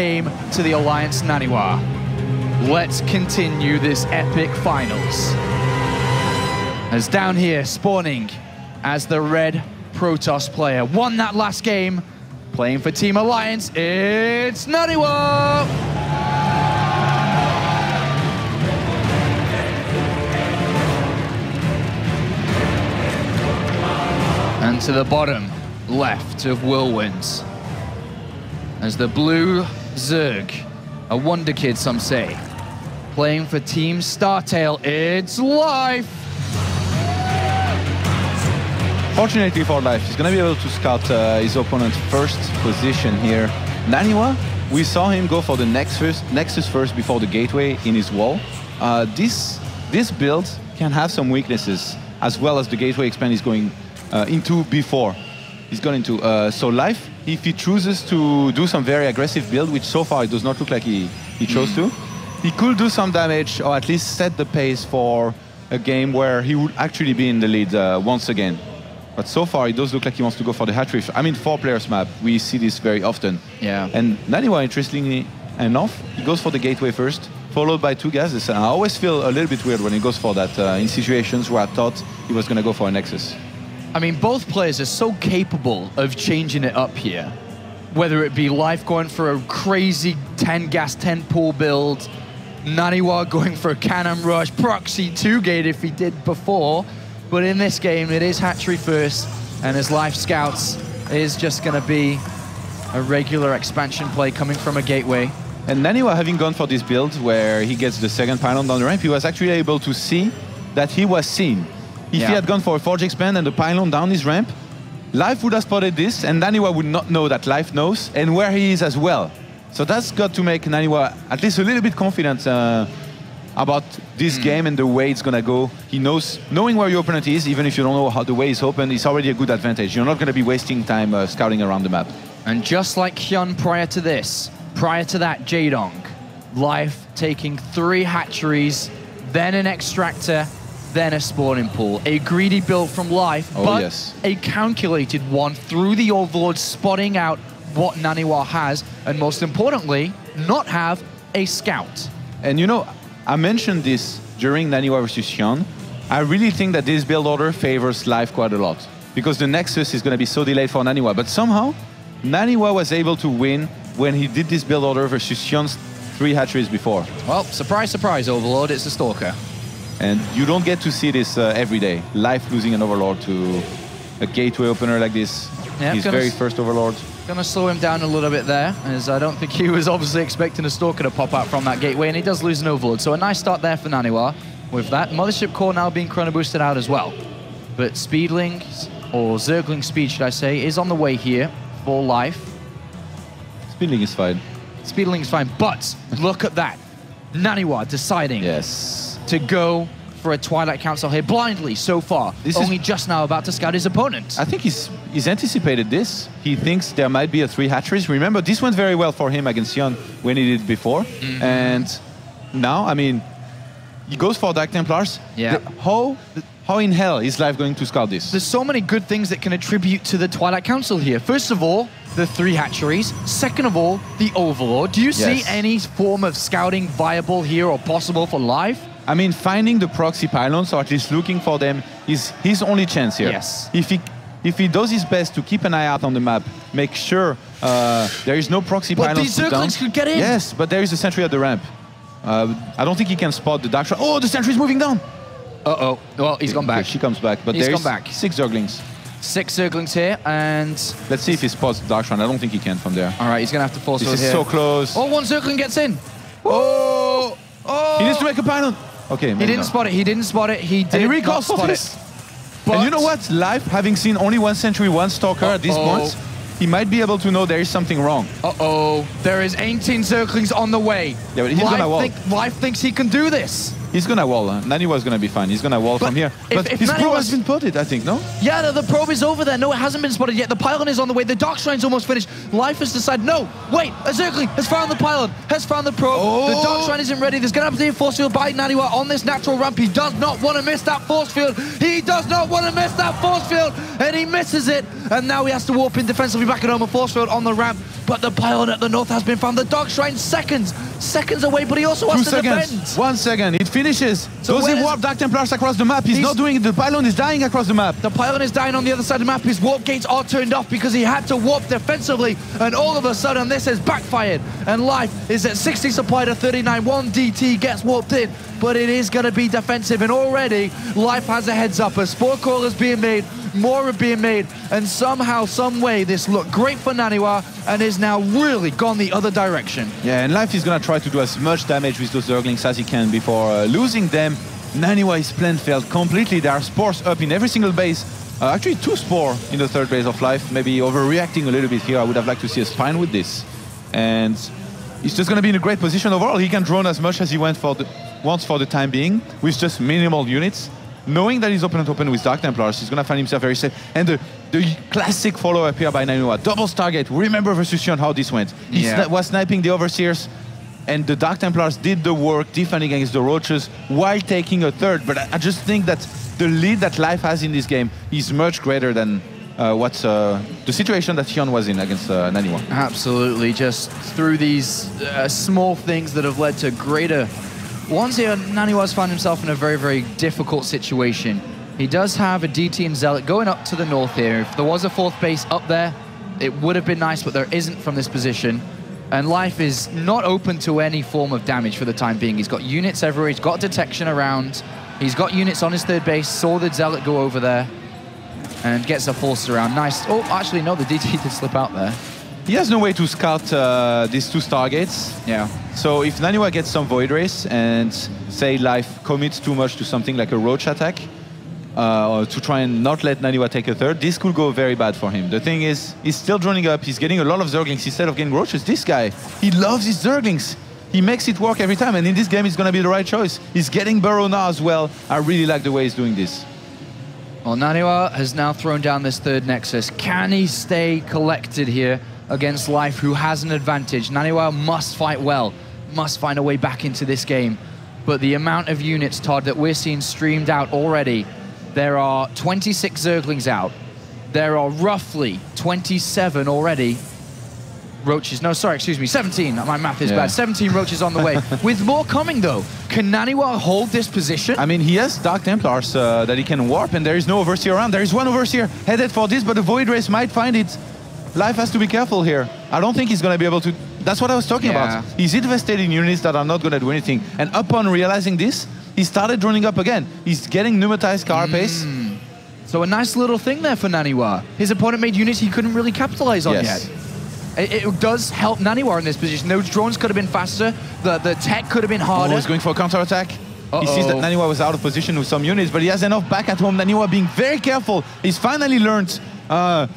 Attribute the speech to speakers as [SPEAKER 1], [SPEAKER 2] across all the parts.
[SPEAKER 1] game to the Alliance NaNiwa. Let's continue this epic finals. As down here, spawning as the red Protoss player, won that last game, playing for Team Alliance, it's NaNiwa! And to the bottom left of Whirlwinds, as the blue Zerg, a wonder kid some say, playing for Team Startail, it's Life!
[SPEAKER 2] Fortunately for Life, he's going to be able to scout his opponent's first position here. NaNiwa, we saw him go for the Nexus first before the gateway in his wall. This build can have some weaknesses, as well as the gateway expand is going into before. He's gone into, so Life, if he chooses to do some very aggressive build, which so far it does not look like he chose to, he could do some damage or at least set the pace for a game where he would actually be in the lead once again. But so far, it does look like he wants to go for the hat-trick. I mean, 4 players map, we see this very often.
[SPEAKER 1] Yeah.
[SPEAKER 2] And NaNiwa, interestingly enough, he goes for the gateway first, followed by 2 gases. I always feel a little bit weird when he goes for that in situations where I thought he was going to go for a Nexus.
[SPEAKER 1] I mean, both players are so capable of changing it up here. Whether it be Life going for a crazy 10 gas, 10 pool build, NaNiwa going for a cannon rush, proxy 2-gate if he did before. But in this game, it is hatchery first, and as Life scouts, it is just going to be a regular expansion play coming from a gateway.
[SPEAKER 2] And NaNiwa, having gone for this build where he gets the second pylon down the ramp, he was actually able to see that he was seen. If he had gone for a Forge Expand and the pylon down his ramp, Life would have spotted this, and NaNiwa would not know that Life knows, and where he is as well. So that's got to make NaNiwa at least a little bit confident about this game and the way it's going to go. He knows, knowing where your opponent is, even if you don't know how the way is open, it's already a good advantage. You're not going to be wasting time scouting around the map.
[SPEAKER 1] And just like Hyun prior to this, prior to that Jaedong, Life taking 3 hatcheries, then an extractor, then a spawning pool. A greedy build from Life, but a calculated one through the Overlord, spotting out what NaNiwa has, and most importantly, not have a scout.
[SPEAKER 2] And you know, I mentioned this during NaNiwa versus Hyun. I really think that this build order favors Life quite a lot, because the Nexus is going to be so delayed for NaNiwa. But somehow, NaNiwa was able to win when he did this build order versus Hyun's 3 hatcheries before.
[SPEAKER 1] Well, surprise, surprise, Overlord, it's the Stalker.
[SPEAKER 2] And you don't get to see this every day. Life losing an Overlord to a gateway opener like this.
[SPEAKER 1] Yeah,
[SPEAKER 2] his very first Overlord.
[SPEAKER 1] Gonna slow him down a little bit there, as I don't think he was obviously expecting a Stalker to pop out from that gateway, and he does lose an Overlord. So a nice start there for NaNiwa with that. Mothership Core now being chrono boosted out as well. But Speedlings, or Zergling Speed should I say, is on the way here for Life.
[SPEAKER 2] Speedling is fine.
[SPEAKER 1] Speedling is fine, but look at that. NaNiwa deciding to go for a Twilight Council here blindly so far. This only just now about to scout his opponent.
[SPEAKER 2] I think he's anticipated this. He thinks there might be a 3 hatcheries. Remember, this went very well for him against Hyun when he did before. And now, I mean, he goes for Dark Templars.
[SPEAKER 1] Yeah.
[SPEAKER 2] How in hell is Life going to scout this?
[SPEAKER 1] There's so many good things that can attribute to the Twilight Council here. First of all, the 3 hatcheries. Second of all, the Overlord. Do you see any form of scouting viable here or possible for Life?
[SPEAKER 2] I mean, finding the proxy pylons, or at least looking for them, is his only chance here.
[SPEAKER 1] Yes.
[SPEAKER 2] If he does his best to keep an eye out on the map, make sure there is no proxy pylons.
[SPEAKER 1] But these Zerglings could get in.
[SPEAKER 2] Yes, but there is a sentry at the ramp. I don't think he can spot the Dark Shroud. Oh, the sentry's moving down.
[SPEAKER 1] Uh-oh. Well, he's gone back.
[SPEAKER 2] Okay, she comes back, but there's 6 Zerglings.
[SPEAKER 1] 6 Zerglings here, and...
[SPEAKER 2] Let's see if he spots the Dark Shroud. I don't think he can from there.
[SPEAKER 1] All right, he's going to have to force it here.
[SPEAKER 2] This is so close.
[SPEAKER 1] Oh, 1 Zergling gets in.
[SPEAKER 2] Oh! He needs to make a pylon. Okay,
[SPEAKER 1] he didn't spot it. He didn't spot it. He did not spot it.
[SPEAKER 2] But and you know what? Life, having seen only 1 sentry, 1 Stalker at this point, he might be able to know there is something wrong.
[SPEAKER 1] There is 18 Zerglings on the way.
[SPEAKER 2] Yeah, but he's gonna walk.
[SPEAKER 1] Life thinks he can do this.
[SPEAKER 2] He's gonna wall. NaNiwa is gonna be fine. He's gonna wall from here. But his probe has been potted, I think, no?
[SPEAKER 1] Yeah, the probe is over there. No, it hasn't been spotted yet. The pylon is on the way. The Dark Shrine's almost finished. Life has decided, no, wait, a Zergling has found the pylon, has found the probe.
[SPEAKER 2] Oh.
[SPEAKER 1] The Dark Shrine isn't ready. There's gonna have to be a force field by NaNiwa on this natural ramp. He does not want to miss that force field. He does not want to miss that force field, and he misses it. And now he has to warp in defensively back at home. A force field on the ramp, but the pylon at the north has been found. The Dark Shrine seconds away, but he also has to defend.
[SPEAKER 2] 1 second, it finishes.
[SPEAKER 1] So
[SPEAKER 2] does he warp Dark Templars across the map? He's not doing it. The pylon is dying across the map.
[SPEAKER 1] The pylon is dying on the other side of the map. His warp gates are turned off because he had to warp defensively, and all of a sudden this has backfired, and Life is at 60 supply to 39. 1 DT gets warped in, but it is going to be defensive, and already Life has a heads up. A Spore Coil is being made, more are being made, and somehow, some way, this looked great for NaNiwa and is now really gone the other direction.
[SPEAKER 2] Yeah, and Life is going to try to do as much damage with those Zerglings as he can before losing them. NaNiwa is plan failed completely. There are spores up in every single base. Actually, 2 spore in the 3rd base of Life. Maybe overreacting a little bit here. I would have liked to see a spine with this. And he's just going to be in a great position overall. He can drone as much as he wants for the time being with just minimal units. Knowing that his opponent open with Dark Templars, he's going to find himself very safe. And the classic follow-up here by NaNiwa. Double Stargate. Remember versus Sion how this went. He was sniping the Overseers, and the Dark Templars did the work defending against the Roaches while taking a 3rd. But I just think that the lead that Life has in this game is much greater than the situation that Sion was in against NaNiwa.
[SPEAKER 1] Absolutely, just through these small things that have led to greater ones here. NaNiwa's found himself in a very, very difficult situation. He does have a DT and Zealot going up to the north here. If there was a 4th base up there, it would have been nice, but there isn't from this position. And Life is not open to any form of damage for the time being. He's got units everywhere, he's got detection around, he's got units on his 3rd base, saw the Zealot go over there, and gets a force around. Nice. Oh, actually, no, the DT did slip out there.
[SPEAKER 2] He has no way to scout these 2 Stargates.
[SPEAKER 1] Yeah.
[SPEAKER 2] So if NaNiwa gets some Void Race and, say, Life commits too much to something like a Roach attack, or to try and not let NaNiwa take a 3rd, this could go very bad for him. The thing is, he's still droning up, he's getting a lot of Zerglings instead of getting Roaches. This guy, he loves his Zerglings. He makes it work every time, and in this game, it's going to be the right choice. He's getting Burrow now as well. I really like the way he's doing this.
[SPEAKER 1] Well, NaNiwa has now thrown down this 3rd Nexus. Can he stay collected here against Life, who has an advantage? NaNiwa must fight well, must find a way back into this game. But the amount of units, Todd, that we're seeing streamed out already, there are 26 Zerglings out. There are roughly 27 already Roaches. No, sorry, excuse me, 17. My math is bad. 17 Roaches on the way. With more coming, though. Can NaNiwa hold this position?
[SPEAKER 2] I mean, he has Dark Templars that he can warp, and there is no Overseer around. There is one Overseer headed for this, but the Void Race might find it. Life has to be careful here. I don't think he's going to be able to... That's what I was talking about. He's invested in units that are not going to do anything. And upon realizing this, he started droning up again. He's getting pneumatized carapace.
[SPEAKER 1] So a nice little thing there for NaNiwa. His opponent made units he couldn't really capitalize on yet. It does help NaNiwa in this position. Those drones could have been faster. The tech could have been harder.
[SPEAKER 2] Oh, he's going for a counterattack. He sees that NaNiwa was out of position with some units, but he has enough back at home. NaNiwa being very careful. He's finally learned how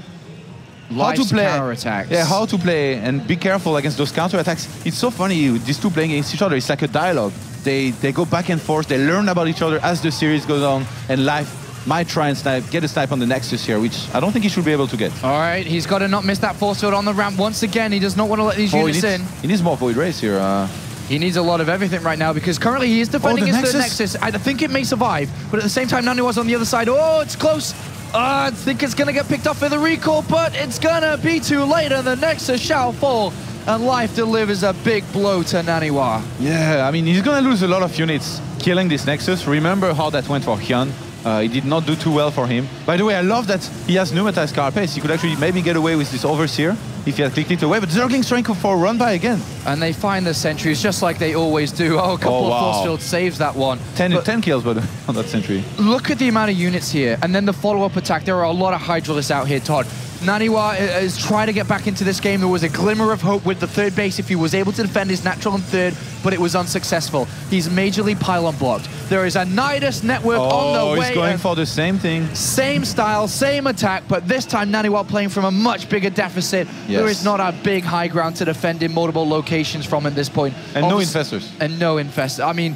[SPEAKER 2] to play.
[SPEAKER 1] Counterattacks.
[SPEAKER 2] Yeah, how to play and be careful against those counterattacks. It's so funny, these two playing against each other. It's like a dialogue. They go back and forth. They learn about each other as the series goes on, and Life might try and get a snipe on the Nexus here, which I don't think he should be able to get.
[SPEAKER 1] All right, he's got to not miss that force field on the ramp once again. He does not want to let these units in.
[SPEAKER 2] He needs more Void Race here.
[SPEAKER 1] He needs a lot of everything right now because currently he is defending his third Nexus. I think it may survive, but at the same time, NaNiwa's on the other side. Oh, it's close. I think it's going to get picked up for the recall, but it's going to be too late, and the Nexus shall fall, and Life delivers a big blow to NaNiwa.
[SPEAKER 2] Yeah, I mean, he's going to lose a lot of units killing this Nexus. Remember how that went for Hyun. It did not do too well for him. By the way, I love that he has pneumatized carapace. He could actually maybe get away with this Overseer if he had clicked it away, but Zergling's trying for a run by again.
[SPEAKER 1] And they find the sentries just like they always do. Oh, a couple of force field saves that one.
[SPEAKER 2] 10 kills on that sentry.
[SPEAKER 1] Look at the amount of units here, and then the follow-up attack. There are a lot of Hydralisks out here, Todd. NaNiwa is trying to get back into this game. There was a glimmer of hope with the third base if he was able to defend his natural and third, but it was unsuccessful. He's majorly pylon blocked. There is a Nidus network on the way.
[SPEAKER 2] He's going for the same thing.
[SPEAKER 1] Same style, same attack, but this time NaNiwa playing from a much bigger deficit. Yes. There is not a big high ground to defend in multiple locations from at this point.
[SPEAKER 2] And no infestors.
[SPEAKER 1] And no infestors. I mean,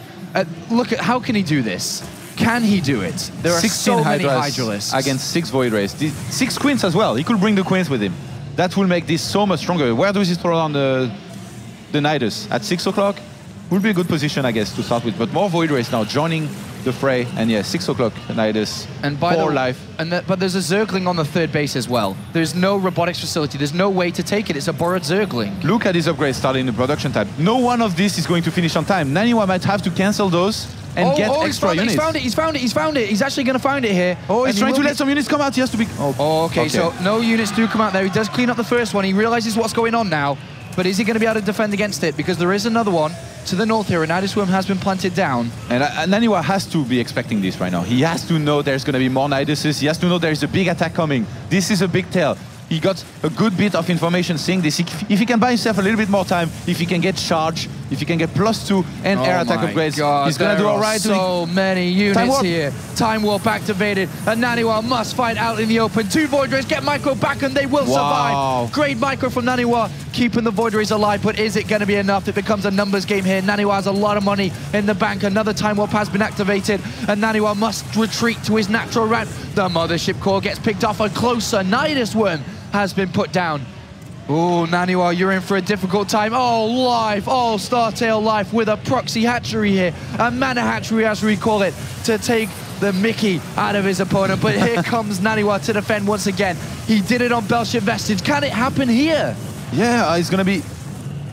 [SPEAKER 1] Look at, how can he do this? Can he do it? There are
[SPEAKER 2] 16
[SPEAKER 1] so many
[SPEAKER 2] Hydras
[SPEAKER 1] Hydralisks.
[SPEAKER 2] against 6 Void Rays. 6 Queens as well. He could bring the Queens with him. That will make this so much stronger. Where does he throw on the Nidus? At 6 o'clock? Would be a good position, I guess, to start with. But more Void Rays now joining the fray. And yeah, 6 o'clock Nidus.
[SPEAKER 1] And by
[SPEAKER 2] 4 life.
[SPEAKER 1] But there's a Zergling on the 3rd base as well. There's no robotics facility. There's no way to take it. It's a borrowed Zergling.
[SPEAKER 2] Look at his upgrades starting in the production tab. No one of this is going to finish on time. NaNiwa might have to cancel those and get extra units.
[SPEAKER 1] He's found it. He's actually going to find it here.
[SPEAKER 2] Oh, he's trying to let some units come out. He has to be...
[SPEAKER 1] Okay, so no units do come out there. He does clean up the first one. He realizes what's going on now. But is he going to be able to defend against it? Because there is another one to the north here. A Nidus Worm has been planted down.
[SPEAKER 2] And NaNiwa has to be expecting this right now. He has to know there's going to be more Niduses. He has to know there's a big attack coming. This is a big tell. He got a good bit of information seeing this. If he can buy himself a little bit more time, if he can get charge, if he can get +2 and air attack upgrades, he's going to do all right.
[SPEAKER 1] So many units here. Time Warp activated. And NaNiwa must fight out in the open. 2 Void Rays get Micro back and they will survive. Great Micro from NaNiwa, keeping the Void Rays alive. But is it going to be enough? It becomes a numbers game here. NaNiwa has a lot of money in the bank. Another Time Warp has been activated. And NaNiwa must retreat to his natural route. The Mothership Core gets picked off. A closer Nidus Worm has been put down. Oh, NaNiwa, you're in for a difficult time. Oh, life, oh, Startail life with a proxy hatchery here. A mana hatchery, as we call it, to take the Mickey out of his opponent. But here comes NaNiwa to defend once again. He did it on Bellship Vestige. Can it happen here?
[SPEAKER 2] Yeah, it's going to be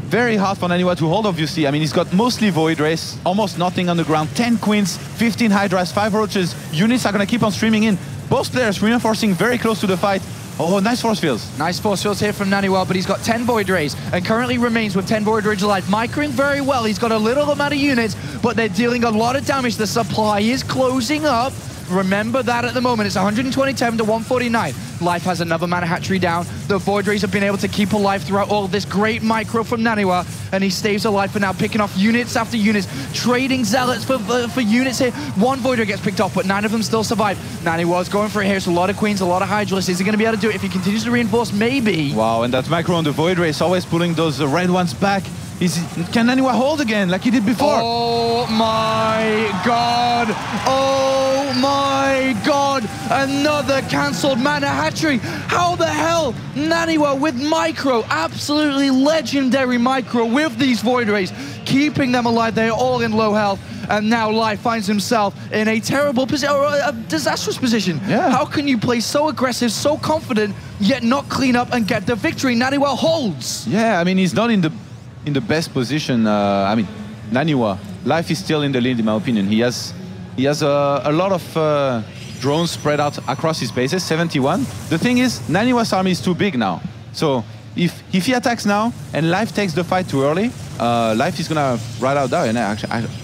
[SPEAKER 2] very hard for NaNiwa to hold, obviously. I mean, he's got mostly Void Rays, almost nothing on the ground. 10 Queens, 15 Hydras, 5 Roaches. Units are going to keep on streaming in. Both players reinforcing very close to the fight. Oh, nice force fields. Nice
[SPEAKER 1] force fields here from NaNiwa, but he's got 10 Void Rays and currently remains with 10 Void Rays alive. Microing very well. He's got a little amount of units, but they're dealing a lot of damage. The supply is closing up. Remember that at the moment. It's 127 to 149. Life has another mana hatchery down. The Void Rays have been able to keep alive throughout all this great Micro from NaNiwa, and he stays alive for now, picking off units after units, trading Zealots for units here. 1 Void Ray gets picked off, but 9 of them still survive. NaNiwa's going for it here. It's a lot of Queens, a lot of Hydralisks. Is he going to be able to do it if he continues to reinforce? Maybe.
[SPEAKER 2] Wow, and that Micro on the Void Ray is always pulling those red ones back. Can NaNiwa hold again like he did before?
[SPEAKER 1] Oh my god! Oh my god! Another cancelled mana hatchery! How the hell? NaNiwa with Micro, absolutely legendary Micro with these Void Rays, keeping them alive. They're all in low health. And now Life finds himself in a terrible position, or a disastrous position.
[SPEAKER 2] Yeah.
[SPEAKER 1] How can you play so aggressive, so confident, yet not clean up and get the victory? NaNiwa holds.
[SPEAKER 2] Yeah, I mean, he's not in the best position. I mean, NaNiwa, Life is still in the lead, in my opinion. He has a lot of drones spread out across his bases, 71. The thing is, NaNiwa's army is too big now. So if he attacks now and Life takes the fight too early, Life is gonna ride out there. And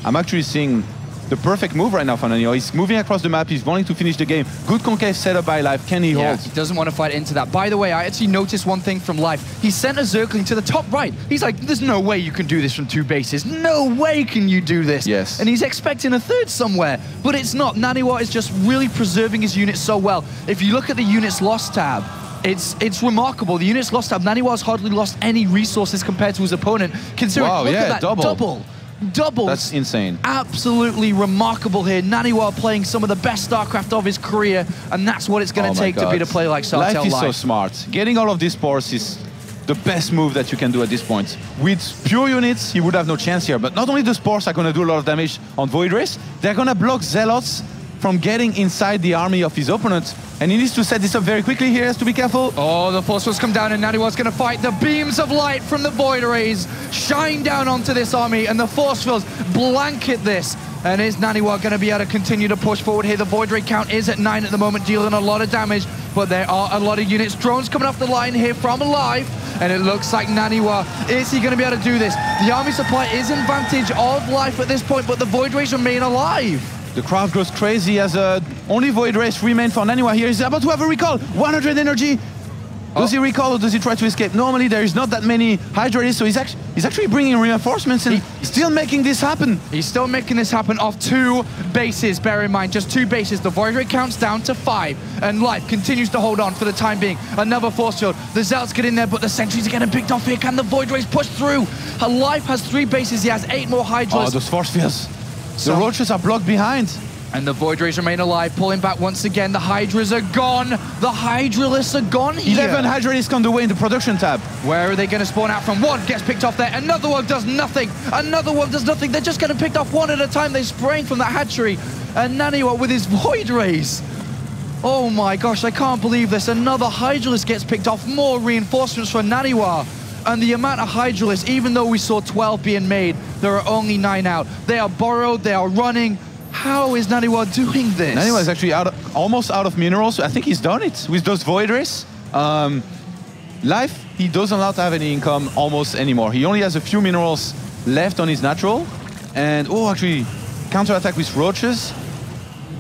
[SPEAKER 2] I'm actually seeing the perfect move right now for NaNiwa. He's moving across the map. He's wanting to finish the game. Good concave setup by Life. Can he hold?
[SPEAKER 1] He doesn't want to fight into that. By the way, I actually noticed one thing from Life. He sent a Zergling to the top right. He's like, there's no way you can do this from 2 bases. No way can you do this.
[SPEAKER 2] Yes.
[SPEAKER 1] And he's expecting a 3rd somewhere, but it's not. NaNiwa is just really preserving his units so well. If you look at the units lost tab, it's remarkable. The units lost tab, NaNiwa's hardly lost any resources compared to his opponent. Considering, look at that, double.
[SPEAKER 2] That's insane.
[SPEAKER 1] Absolutely remarkable here. NaNiwa playing some of the best StarCraft of his career, and that's what it's going to take to beat a player like Startail
[SPEAKER 2] Life is so smart. Getting all of these spores is the best move that you can do at this point. With pure units, he would have no chance here, but not only the spores are going to do a lot of damage on Void Rays, they're going to block Zealots from getting inside the army of his opponent. And he needs to set this up very quickly here. He has to be careful.
[SPEAKER 1] Oh, the force fields come down and NaNiwa's going to fight. The beams of light from the Void Rays shine down onto this army and the force fields blanket this. And is NaNiwa going to be able to continue to push forward here? The Void Ray count is at 9 at the moment, dealing a lot of damage, but there are a lot of units. Drones coming off the line here from Alive, and it looks like NaNiwa, is he going to be able to do this? The army supply is in advantage of Life at this point, but the Void Rays remain alive.
[SPEAKER 2] The crowd goes crazy as only Void Rays remain for NaNiwa here. He's about to have a recall. 100 energy. Does he recall or does he try to escape? Normally there is not that many Hydralisks, so he's actually bringing reinforcements and still making this happen.
[SPEAKER 1] He's still making this happen off 2 bases, bear in mind, just 2 bases. The Void Ray counts down to 5, and Life continues to hold on for the time being. Another force field. The Zealots get in there, but the sentries are getting picked off here. Can the Void Rays push through? Life has 3 bases. He has 8 more Hydralisks.
[SPEAKER 2] Oh, those force fields. The Roaches are blocked behind.
[SPEAKER 1] And the Void Rays remain alive, pulling back once again. The Hydras are gone. The Hydralisks are gone here.
[SPEAKER 2] 11 Hydralisks on the way in the production tab.
[SPEAKER 1] Where are they going to spawn out from? One gets picked off there. Another one does nothing. Another one does nothing. They're just getting picked off one at a time. They're spraying from that hatchery. And NaNiwa with his Void Rays. Oh my gosh, I can't believe this. Another Hydralisk gets picked off. More reinforcements for NaNiwa. And the amount of Hydralisks, even though we saw 12 being made, there are only 9 out. They are borrowed. They are running. How is NaNiwa doing this?
[SPEAKER 2] NaNiwa is actually almost out of minerals. I think he's done it with those Void Rays. Life, he doesn't allow to have any income almost anymore. He only has a few minerals left on his natural. And, oh, actually, counter-attack with Roaches.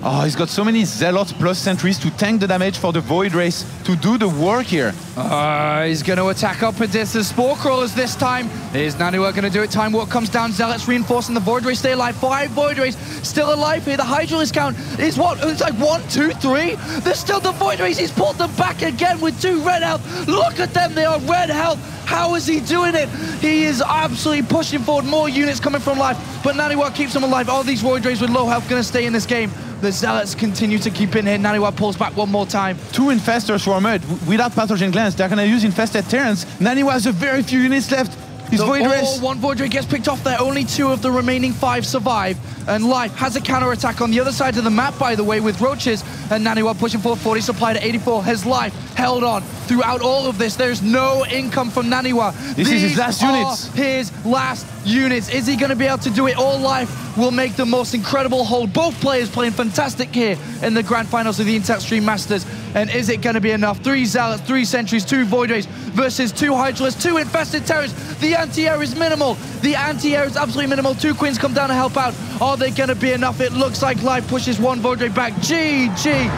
[SPEAKER 2] Oh, he's got so many Zealots plus Sentries to tank the damage for the Void Rays to do the work here.
[SPEAKER 1] He's going to attack up against the Spore Crawlers this time. Is NaNiwa going to do it? Time Warp comes down. Zealots reinforcing the Void Rays stay alive. 5 Void Rays still alive here. The Hydralisk count is what? It's like 1, 2, 3. There's still the Void Rays. He's pulled them back again with 2 red health. Look at them. They are red health. How is he doing it? He is absolutely pushing forward. More units coming from life. But NaNiwa keeps them alive. All these Void Rays with low health going to stay in this game. The Zealots continue to keep in here. NaNiwa pulls back one more time. 2
[SPEAKER 2] Infestors for Mud. Without Pathogen Glands, they're going to use Infested Terrans. NaNiwa has a very few units left. His Void Rays.
[SPEAKER 1] One Void Ray gets picked off there. Only 2 of the remaining 5 survive. And Life has a counter-attack on the other side of the map, by the way, with Roaches. And NaNiwa pushing forward, 40 supply to 84. Has Life held on throughout all of this. There's no income from NaNiwa.
[SPEAKER 2] This is his last units.
[SPEAKER 1] His last units. Is he going to be able to do it? All Life will make the most incredible hold. Both players playing fantastic here in the grand finals of the Intel Extreme Masters. And is it going to be enough? 3 Zealots, 3 Sentries, 2 Void Rays versus 2 Hydralisks, 2 Infested Terrors. The anti-air is minimal. The anti-air is absolutely minimal. 2 Queens come down to help out. Are they going to be enough? It looks like Life pushes 1 Void Ray back. GG.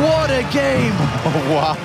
[SPEAKER 1] What a game.
[SPEAKER 2] Wow.